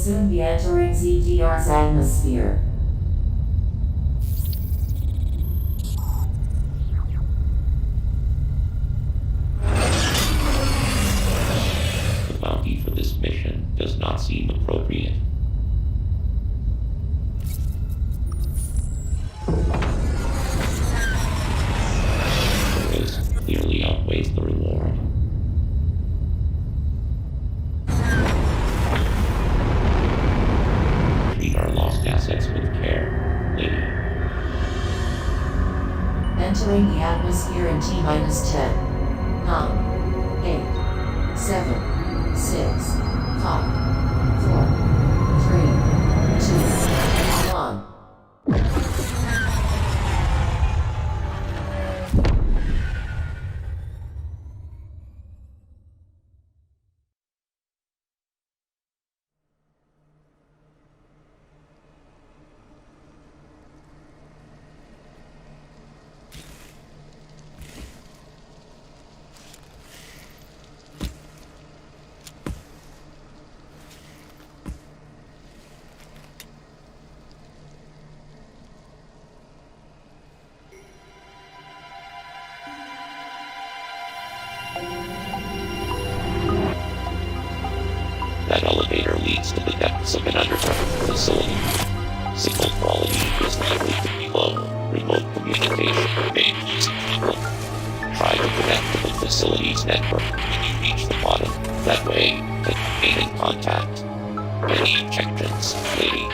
soon be entering ZDR's atmosphere. The bounty for this mission does not seem appropriate. The risk clearly outweighs the reward. Treat our lost assets with care, lady. Entering the atmosphere in T-10, 9, 8, 7, 6, 5, 4, 3, 2, 1. That elevator leads to the depths of an underground facility. Signal quality is likely to be low. Remote communication remains difficult. Try to connect to the facility's network when you reach the bottom. That way, gaining contact. Any objections, lady?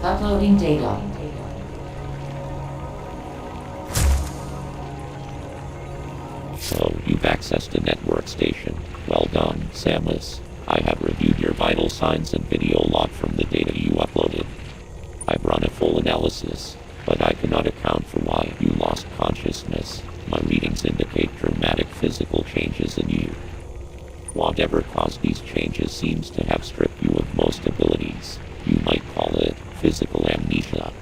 Uploading data. So, you've accessed a network station. Well done, Samus. I have reviewed your vital signs and video log from the data you uploaded. I've run a full analysis, but I cannot account for why you lost consciousness. My readings indicate dramatic physical changes in you. Whatever caused these changes seems to have stripped you of most abilities. You might call it physical amnesia.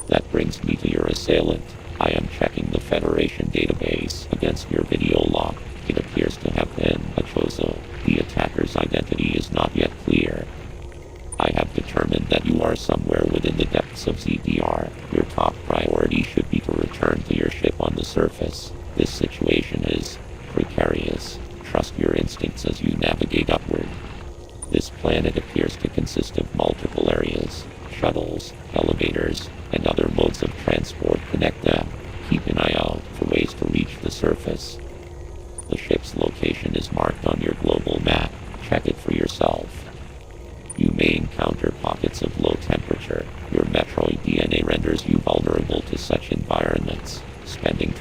That brings me to your assailant. I am checking the Federation database against your video log. It appears to have been a Chozo. The attacker's identity is not yet clear. I have determined that you are somewhere within the depths of ZDR. Your top priority should be to return to your ship on the surface. This situation is precarious. Trust your instincts as you navigate upward. This planet appears to consist of multiple areas. Shuttles, elevators, and other modes of transport connect them. Keep an eye out for ways to reach the surface. The ship's location is marked on your global map. Check it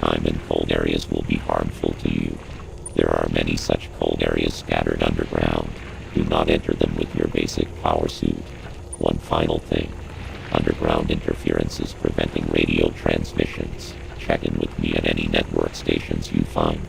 time in cold areas will be harmful to you. There are many such cold areas scattered underground. Do not enter them with your basic power suit. One final thing. Underground interference is preventing radio transmissions. Check in with me at any network stations you find.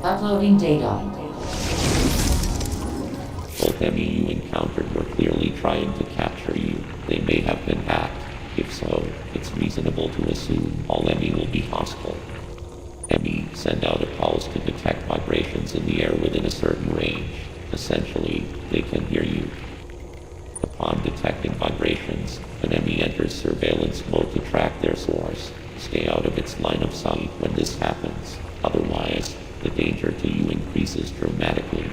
Uploading data. Both EMMI you encountered were clearly trying to capture you. They may have been hacked. If so, it's reasonable to assume all EMMI will be hostile. EMMI send out a pulse to detect vibrations in the air within a certain range. Essentially, they can hear you. Upon detecting vibrations, an EMMI enters surveillance mode to track their source. Stay out of its line of sight when this happens. Otherwise, the danger to you increases dramatically.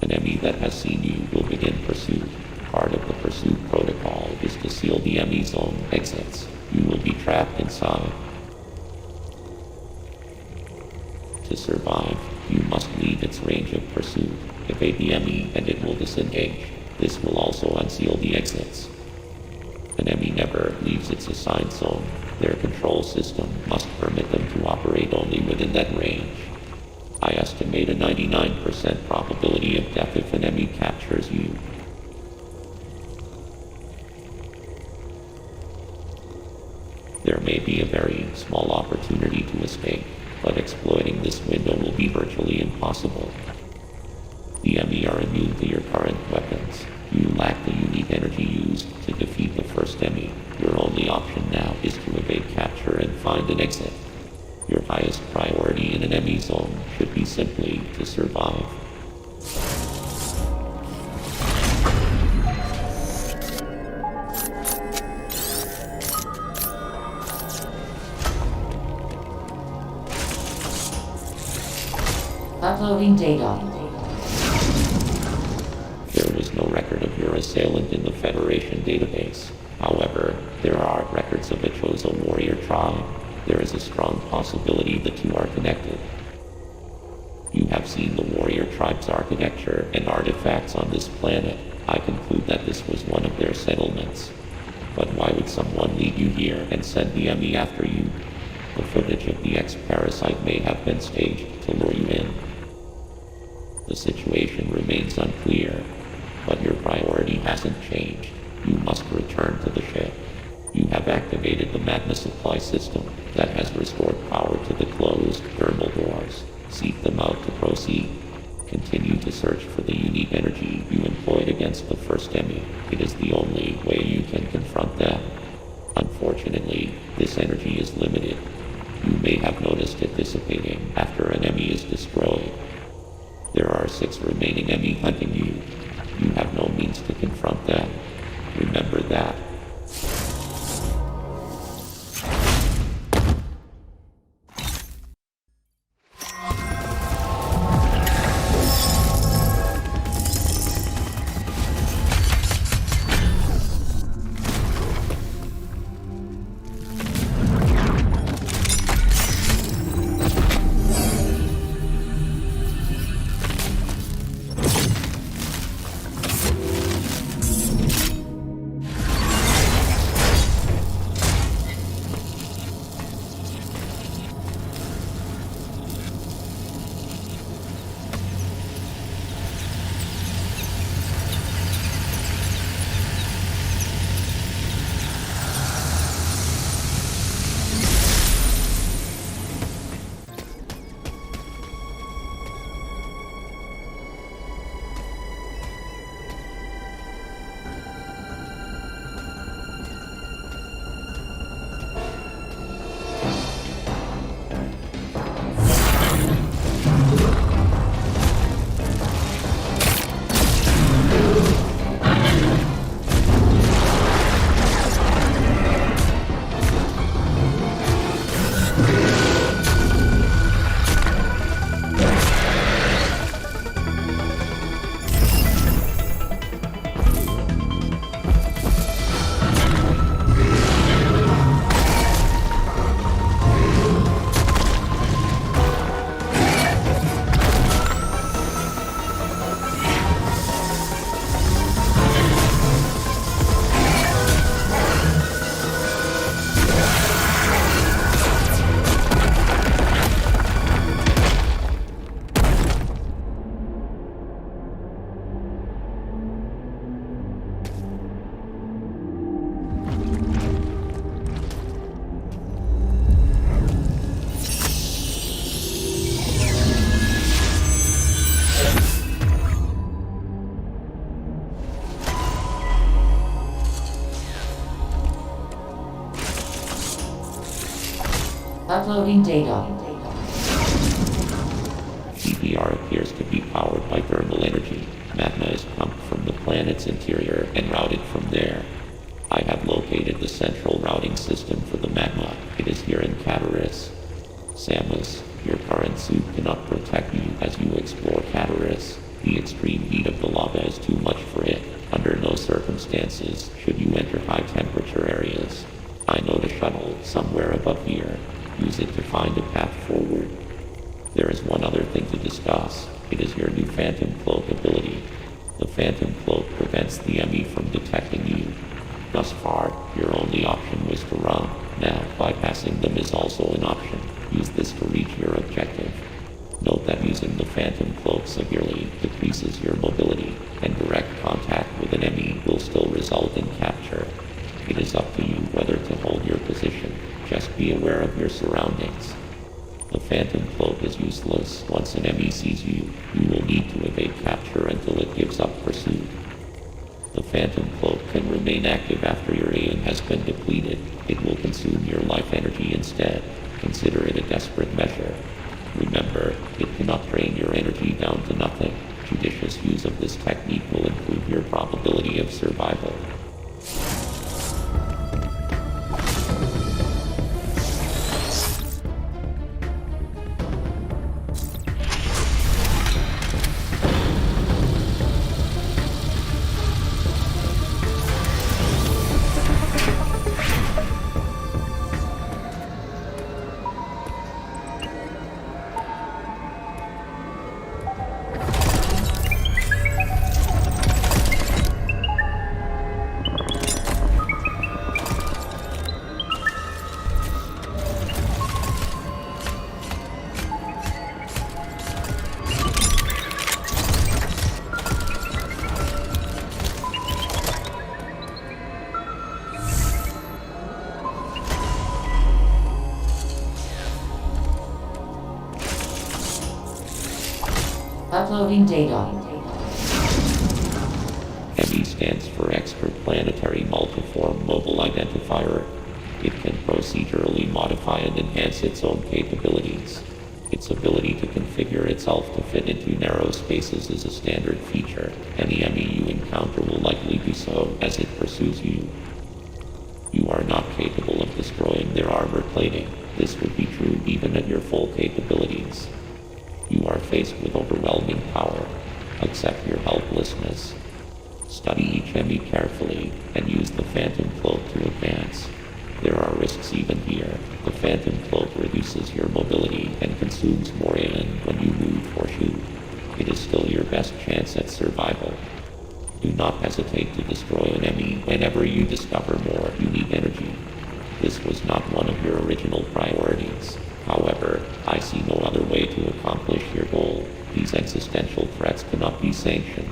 An enemy that has seen you will begin pursuit. Part of the pursuit protocol is to seal the enemy's own exits. You will be trapped inside. To survive, you must leave its range of pursuit. Evade the enemy and it will disengage. This will also unseal the exits. An enemy never leaves its assigned zone. Their control system must permit them to operate only within that range. I estimate a 99% probability of death if an enemy captures you. There may be a very small opportunity to escape, but exploiting this window will be virtually impossible. The EMMI are immune to your current weapons. You lack the unique energy used to defeat the first EMMI. Your only option now is to evade capture and find an exit. Your highest priority in an EMMI zone should be simply to survive. Uploading data. There was no record of your assailant in the Federation database. However, there are records of a chosen warrior tribe. There is a strong possibility the two are connected. You have seen the warrior tribe's architecture and artifacts on this planet. I conclude that this was one of their settlements. But why would someone lead you here and send the EMMI after you? The footage of the ex-parasite may have been staged to lure you in. The situation remains unclear, but your priority hasn't changed. You must return to the ship. You have activated the magma supply system that has restored power to the closed thermal doors. Seek them out to proceed. Continue to search for the unique energy you employed against the first EMMI. It is the only way you can confront them. Unfortunately, this energy is limited. You may have noticed it dissipating after an EMMI is destroyed. There are 6 remaining EMMI hunting you. You have no means to confront them. Remember that. Uploading data. CPR appears to be powered by thermal energy. Magma is pumped from the planet's interior and routed from there. I have located the central routing system for the magma. It is here in Cataris. Samus, your current suit cannot protect you as you explore Cataris. The extreme heat of the lava is too much for it. Under no circumstances should you enter high temperature areas. I know the shuttle somewhere above here. Use it to find a path forward. There is one other thing to discuss. It is your new Phantom Cloak ability. The Phantom Cloak prevents the EMMI from detecting you. Thus far, your only option was to run. Now, bypassing them is also an option. Use this to reach your objective. Note that using the Phantom Cloak severely decreases your mobility, and direct contact with an EMMI will still result in capture. It is up to you whether to hold your position. aware of your surroundings. The phantom cloak is useless. Once an enemy sees you, you will need to evade capture until it gives up pursuit. The phantom cloak can remain active after your aim has been depleted. It will consume your life energy instead. Consider it a desperate measure. Remember, it cannot drain your energy down to nothing. Judicious use of this technique will improve your probability of survival. Uploading data. EMMI stands for Extraplanetary Multiform Mobile Identifier. It can procedurally modify and enhance its own capabilities. Its ability to configure itself to fit into narrow spaces is a standard feature. Any EMMI you encounter will likely do so as it pursues you. You are not capable of destroying their armor plating. This would be true even at your full capabilities. You are faced with overwhelming power. Accept your helplessness. Study each enemy carefully, and use the Phantom Cloak to advance. There are risks even here. The Phantom Cloak reduces your mobility and consumes more AN when you move or shoot. It is still your best chance at survival. Do not hesitate to destroy an enemy whenever you discover more unique energy. This was not one of your original priorities. However, I see no other way to accomplish your goal. These existential threats cannot be sanctioned.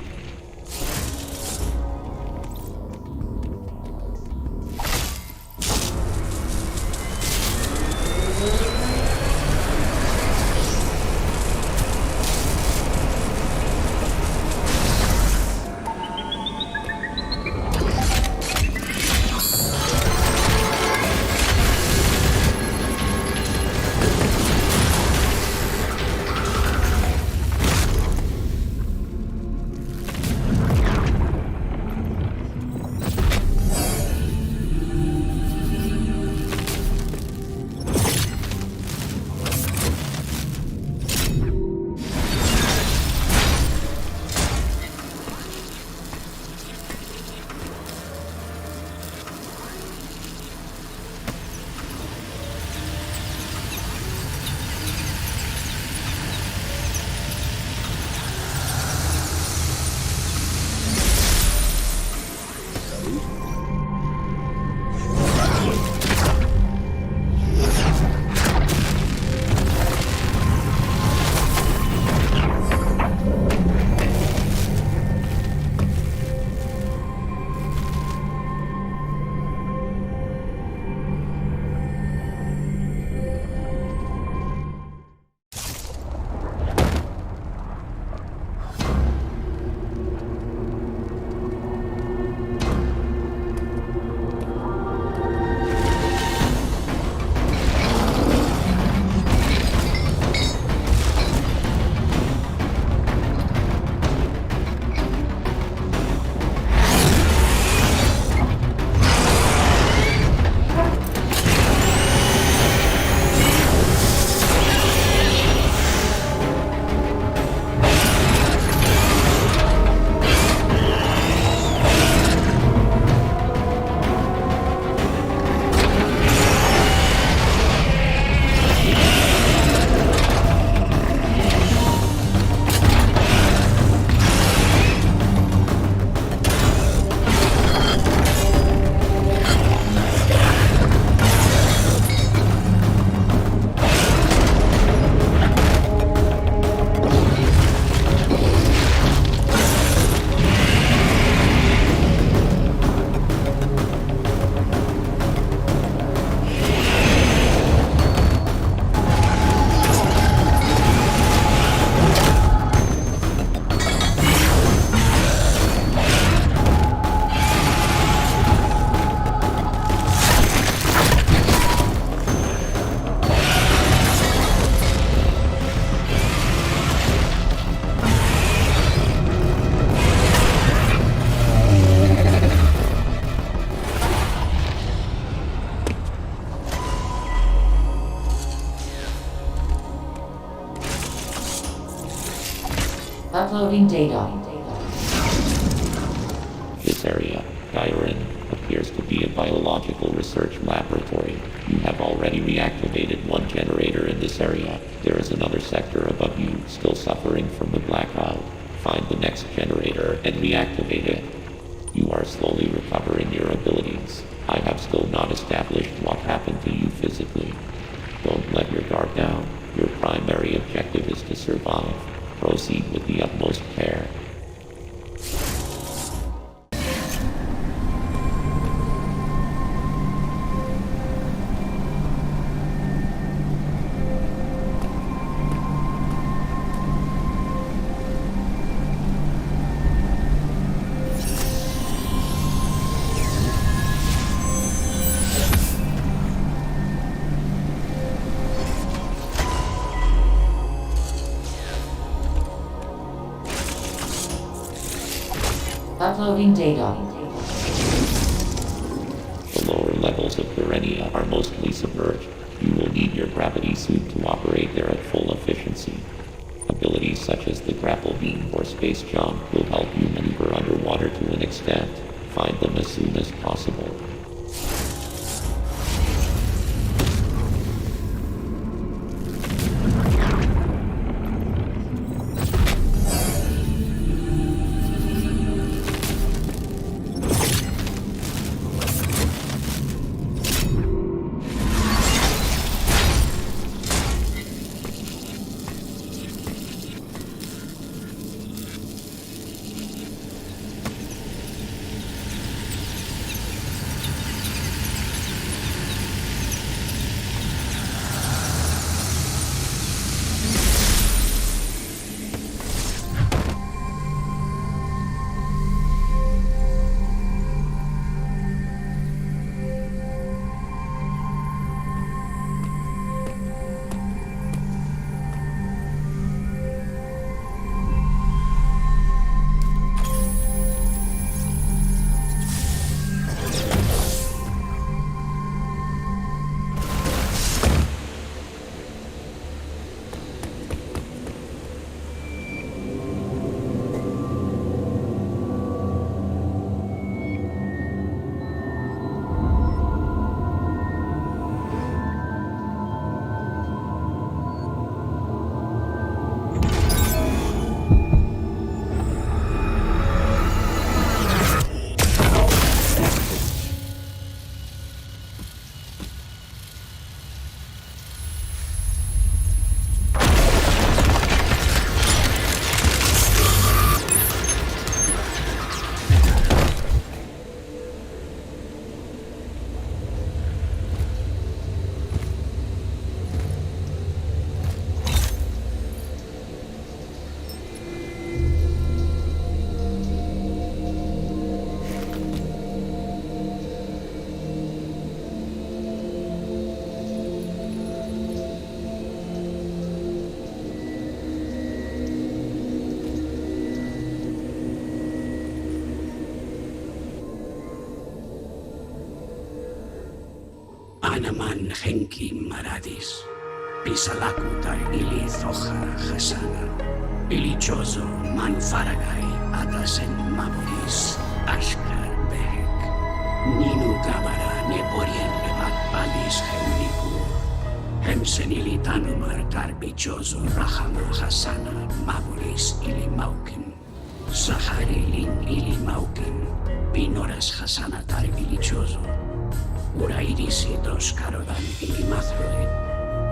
Uploading data. This area, Gyrin, appears to be a biological research laboratory. You have already reactivated one generator in this area. There is another sector above you still suffering from the blackout. Find the next generator and reactivate it. You are slowly recovering your abilities. I have still not established what happened to you physically. Don't let your guard down. Your primary objective is to survive. Proceed with the utmost care. Uploading data. The lower levels of Garenia are mostly submerged. You will need your gravity suit to operate there at full efficiency. Abilities such as the grapple beam or space jump will help you maneuver underwater to an extent. Find them as soon as possible. Anaman Henki Maradis, Pisalakutar Ili Zoha Hasana, Ilichozo Manfaragai Atasen Maboris, Ashkar Behek, Ninu Gabara Neporien Levat Balis Heunikur, Hemsen Ilitanumar Tarbichozo Rahama Hasana, Maboris Ili Maukin, Sahari Lin Ili Maukin, Pinoras Hasana Tarbilichozo. Urairisi dos Karodan ili Metroid,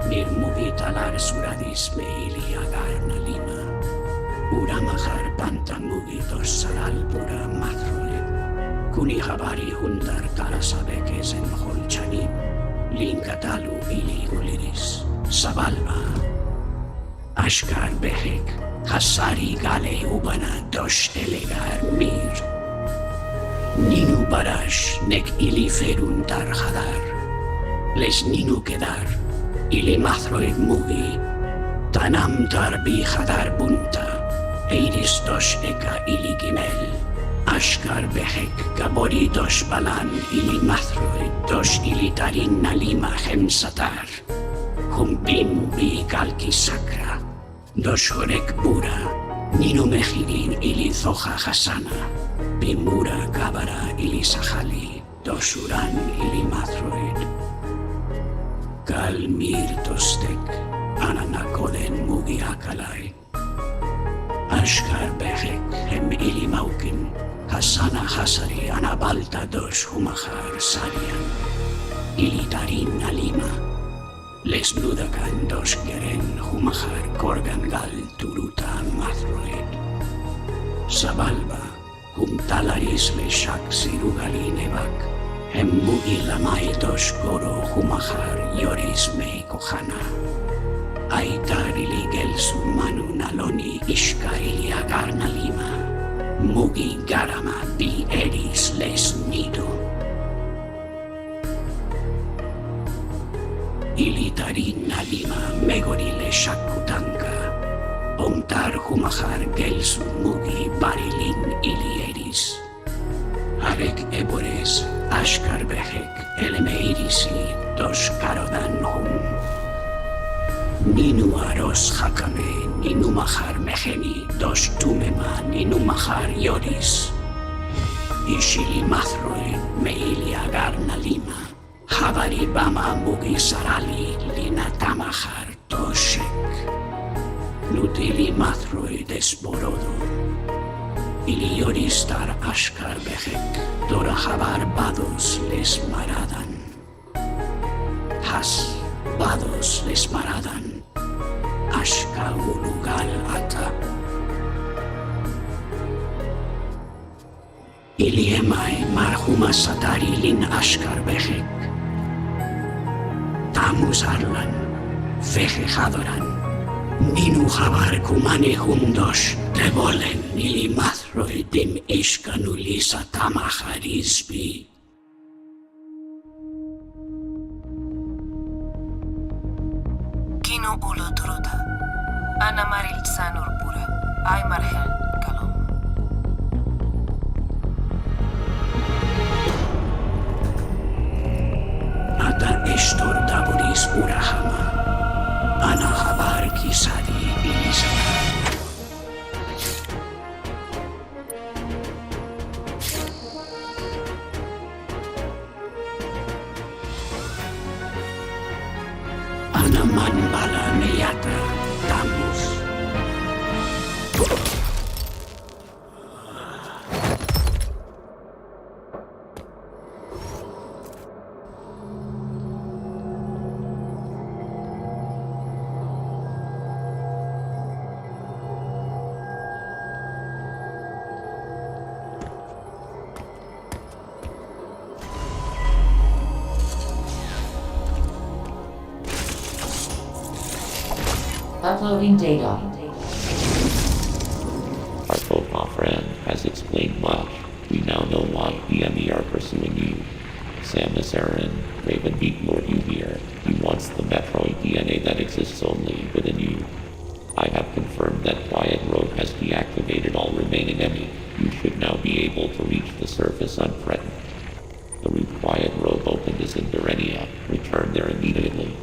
Nirmubitalar Suradis me ili Agar Nalima, Uramahar Pantamugi dos Saral Pura Metroid, Kunihabari Hundar Tarasabekes en Holchanim, Linkatalu ili Uliris, Sabalba, Ashkar Behek, Hasari Gale Ubana dos Elegar Mir, Ninu Barash nek ili ferun tar hadar, les ninu kedar, ili Metroid mugi, tanam tar bi hadar bunta, eiris dos eka ili gimel, Ashkar Behek gabori dos balan ili Metroid dos ili tarin nalima hemsatar, humbim bi kalki sakra, dos horek bura, Nino Mejirin ili Zoja Hasana, Bimura Kabara ili Sahali, Dosuran ili Metroid. Kalmir Tostek, Ananakoden Mugi Akalai. Ashkar Behek hem ili Maukin, Hasana Hasari Anabalta dos Humahar Sarian. Ili Tarin Alima. Les Nudakan dos Geren Humahar Korgangal Turuta Metroid. Sabalba, Talaris le Shak Sirugali Nebak, Hemmugi Lamai dos Goro Humahar Yoris Mei Kohana. Aitar ili Gelsu Manu Naloni Ishka ili Agarna Lima, Mugi Garama Bi Eris les Nido. Ili Tarin Alima Megori le Shakutanka. Omtar Humahar Gelsu Mugi Barilin Ilieris. Arek Ebores Ashkar Behek Elemeirisi Dos Karodan Hum. Ninu Aros Hakame Ninumahar Meheni Dos Tumema Ninumahar Yoris. Ishili Mathroe Meili Agarna Lima. Habari Bama Mugi Sarali Linatamahar Toshek. Nutili Mathroe Desborodo. Ili Yoristar Ashkar Behek, Dora Habar Bados les Maradan. Has Bados les Maradan. Ashka Ulugal Ata. Ili EMMI Marhuma Satari Lin Ashkar Behek. Tamus Arlan, Feje Hadoran. Ninu Habar Kumane Humdos, Devolen Nili Mathroe Dim Ishkanulisa Tamaharisbi. Kino Ulo Turuta, Ana Maril Sanur Pura, Ay Marhel Kalom. Ata Estor Daburis Urahama. Ana Habar Kisadi Ilisana. Ana Manbala Meyata Tamus. Uploading data. Our profile friend has explained much. We now know why EMMI are pursuing you. Samus Aran, Raven Beak lured you here. He wants the Metroid DNA that exists only within you. I have confirmed that Quiet Road has deactivated all remaining EMMI. You should now be able to reach the surface unthreatened. The route Quiet Road opened is in Durenia. Return there immediately.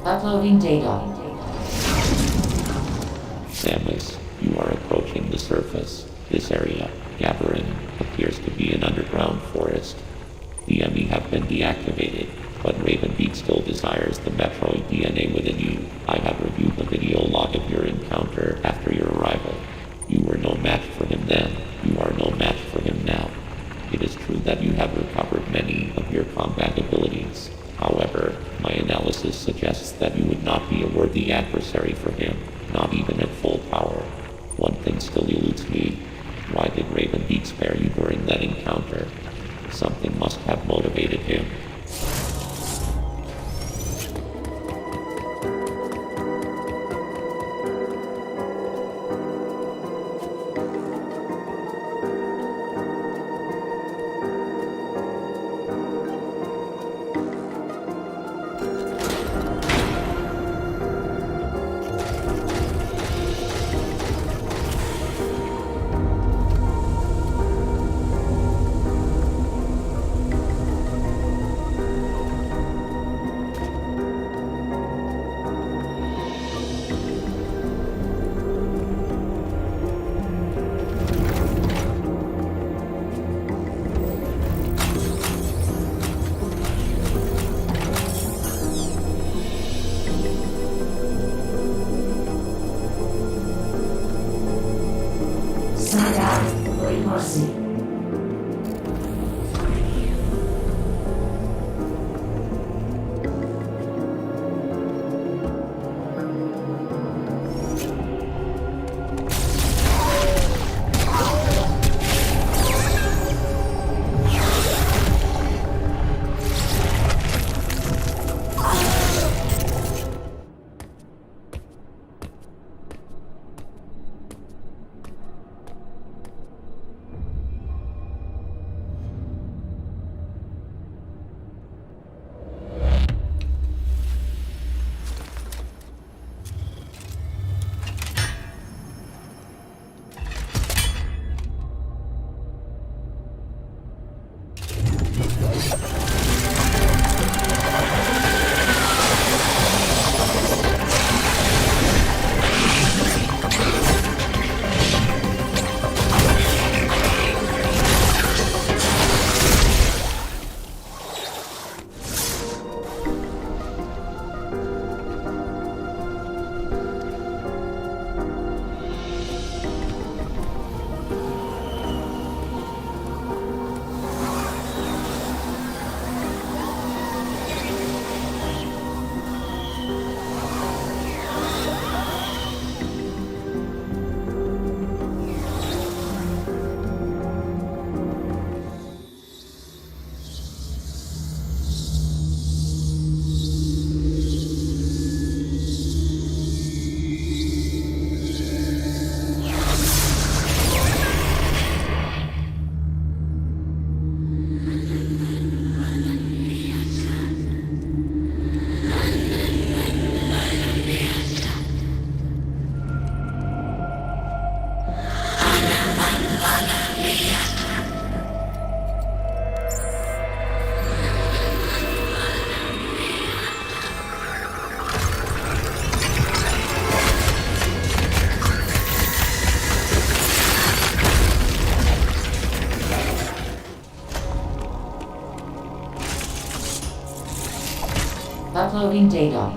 Uploading data. Samus, you are approaching the surface. This area, Gabarin, appears to be an underground forest. The EMMI have been deactivated, but Raven Beak still desires the Metroid DNA within you. I have reviewed the video log of your encounter after your arrival. You were no match for many of your combat abilities. However, my analysis suggests that you would not be a worthy adversary for him, not even at full power. One thing still eludes me. Why did Raven Beak spare you during that encounter? Something must have motivated him. Side out. Great mercy. Uploading data.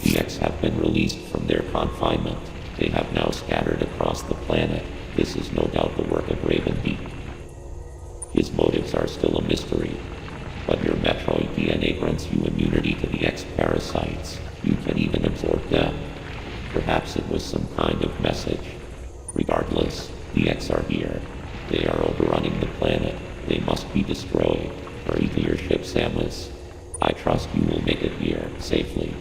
The X have been released from their confinement. They have now scattered across the planet. This is no doubt the work of Raven Beak. His motives are still a mystery, but your Metroid DNA grants you immunity to the X parasites. You can even absorb them. Perhaps it was some kind of message. Regardless, the X are here. They are overrunning the planet. They must be destroyed. Hurry to your ship, Samus. I trust you will make it here safely.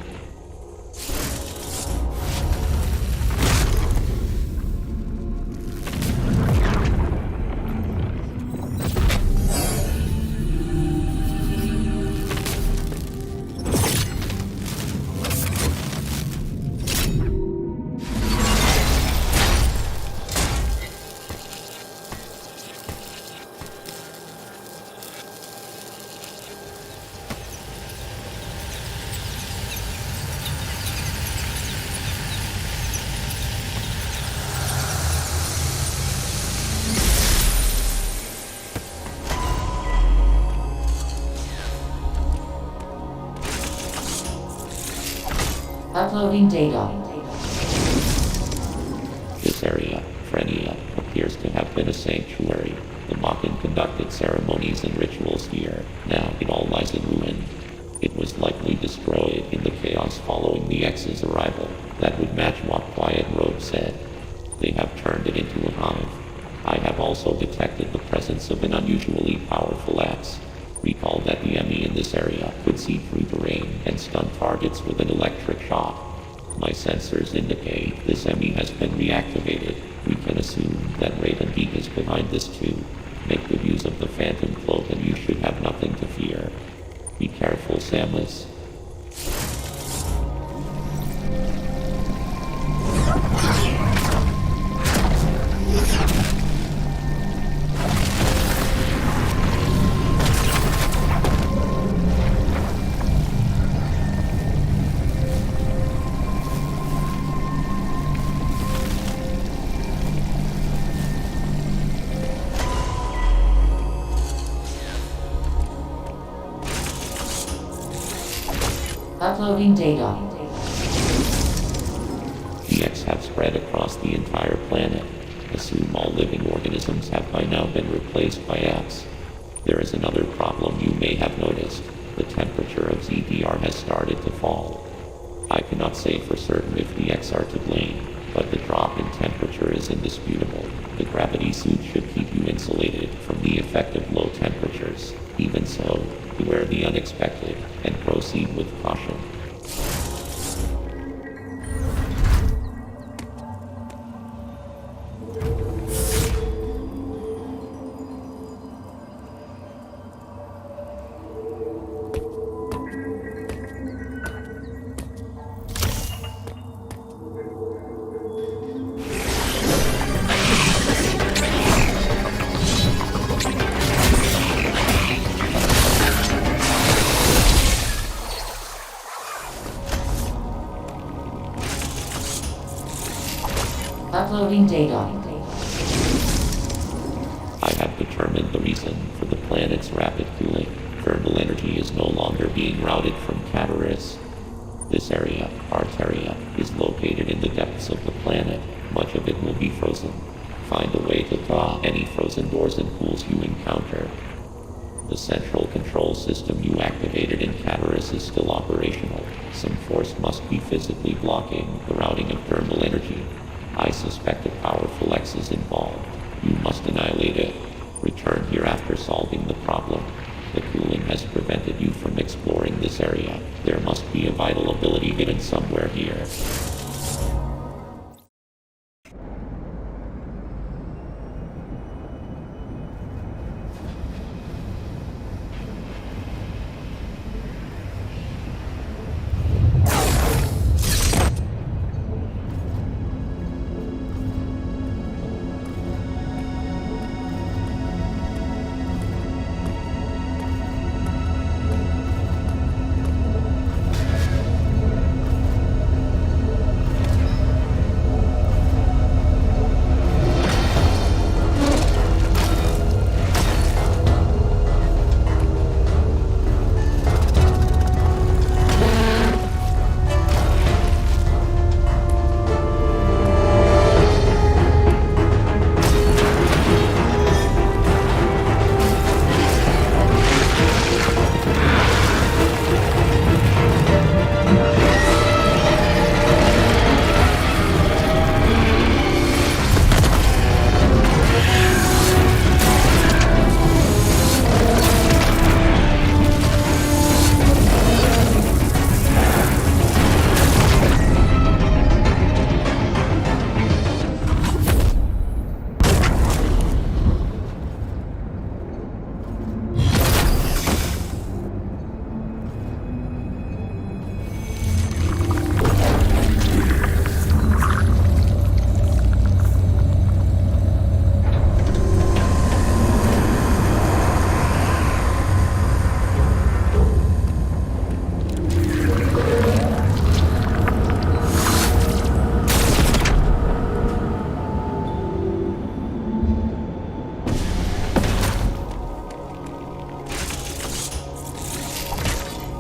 Uploading data. This area, Frenia, appears to have been a sanctuary. The Makan conducted ceremonies and rituals here. Now it all lies in ruin. It was likely destroyed in the chaos following the X's arrival. That would match what Quiet Road said. They have turned it into a hive. I have also detected the presence of an unusually powerful X. Recall that the EMMI in this area could see through terrain and stun targets with an electric shock. My sensors indicate this EMMI has been reactivated. We can assume that Raid and Beak is behind this too. Make good use of the Phantom Cloak and you should have nothing to fear. Be careful, Samus. Uploading data. The X have spread across the entire planet. Assume all living organisms have by now been replaced by X. There is another problem you may have noticed. The temperature of ZDR has started to fall. I cannot say for certain if the X are to blame, but the drop in temperature is indisputable. The gravity suit should keep you insulated from the effect of low temperatures. Even so, beware the unexpected and proceed with caution. Uploading data. I have determined the reason for the planet's rapid cooling. Thermal energy is no longer being routed from Cataris. This area, Arteria, is located in the depths of the planet. Much of it will be frozen. Find a way to thaw any frozen doors and pools you encounter. The central control system you activated in Cataris is still operational. Some force must be physically blocking the routing of thermal energy. I suspect a powerful X is involved. You must annihilate it. Return here after solving the problem. The cooling has prevented you from exploring this area. There must be a vital ability hidden somewhere here.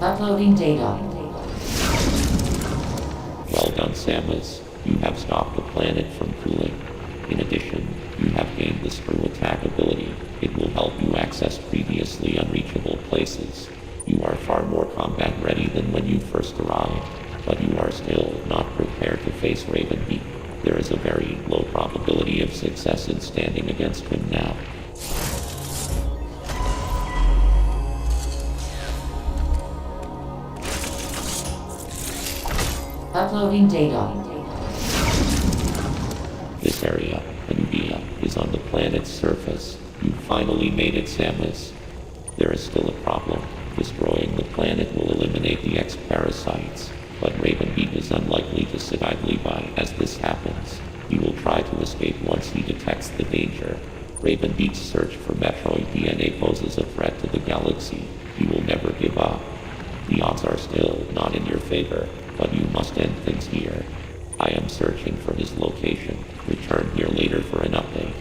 Uploading data. Well done, Samus. You have stopped the planet from cooling. In addition, You have gained the screw attack ability. It will help you access previously unreachable places. You are far more combat ready than when you first arrived, but you are still not prepared to face Raven Beak. There is a very low probability of success in standing against him now. Uploading data. This area, Nubia, is on the planet's surface. You finally made it, Samus. There is still a problem. Destroying the planet will eliminate the X-parasites, but Raven Beak is unlikely to sit idly by as this happens. He will try to escape once he detects the danger. Raven Beak's search for Metroid DNA poses a threat to the galaxy. He will never give up. The odds are still not in your favor, but you must end things here. I am searching for his location. Return here later for an update.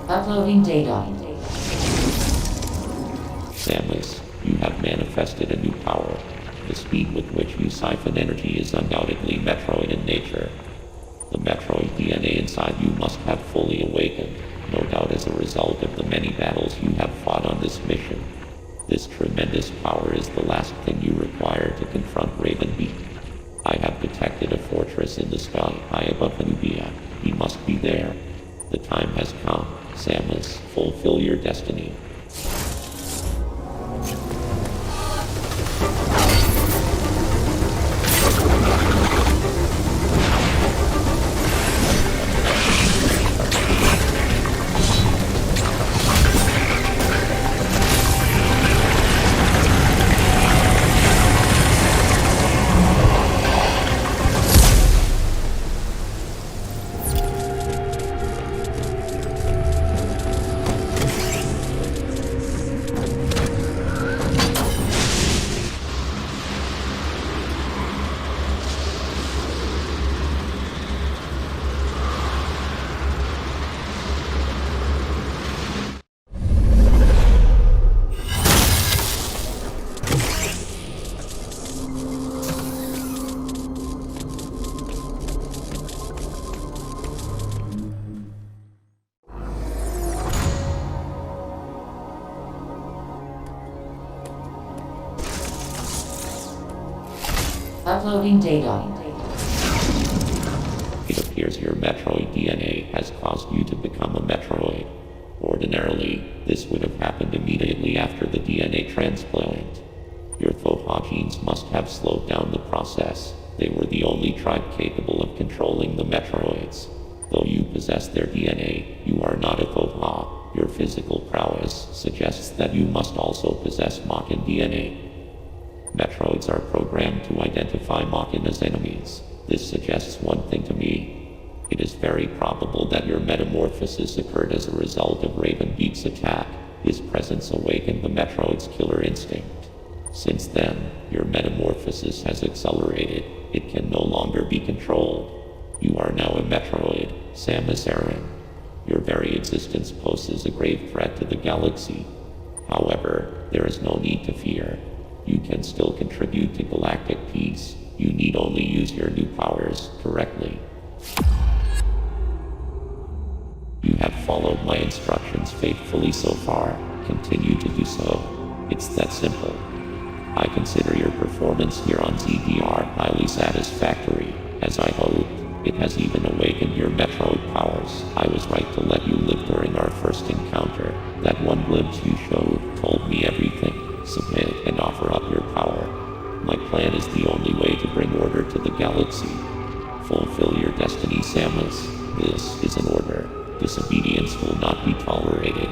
Uploading data. Samus, you have manifested a new power. The speed with which you siphon energy is undoubtedly Metroid in nature. The Metroid DNA inside you must have fully awakened, no doubt as a result of the many battles you have fought on this mission. This tremendous power is the last thing you require to confront Raven Beak. I have detected a fortress in the sky high above Nubia. He must be there. The time has come. Samus, fulfill your destiny. Uploading data. It appears your Metroid DNA has caused you to become a Metroid. Ordinarily, this would have happened immediately after the DNA transplant. Your Thoha genes must have slowed down the process. They were the only tribe capable of controlling the Metroids. Though you possess their DNA, you are not a Thoha. Your physical prowess suggests that you must also possess Mockin DNA. Metroids are programmed to identify Mockin as enemies. This suggests one thing to me. It is very probable that your metamorphosis occurred as a result of Raven Beak's attack. His presence awakened the Metroid's killer instinct. Since then, your metamorphosis has accelerated. It can no longer be controlled. You are now a Metroid, Samus Aran. Your very existence poses a grave threat to the galaxy. However, there is no need to fear. You can still contribute to galactic peace. You need only use your new powers correctly. You have followed my instructions faithfully so far. Continue to do so. It's that simple. I consider your performance here on ZDR highly satisfactory. As I hoped, it has even awakened your Metroid powers. I was right to let you live during our first encounter. That one glimpse you showed told me everything. Submit and offer up your power. My plan is the only way to bring order to the galaxy. Fulfill your destiny, Samus. This is an order. Disobedience will not be tolerated.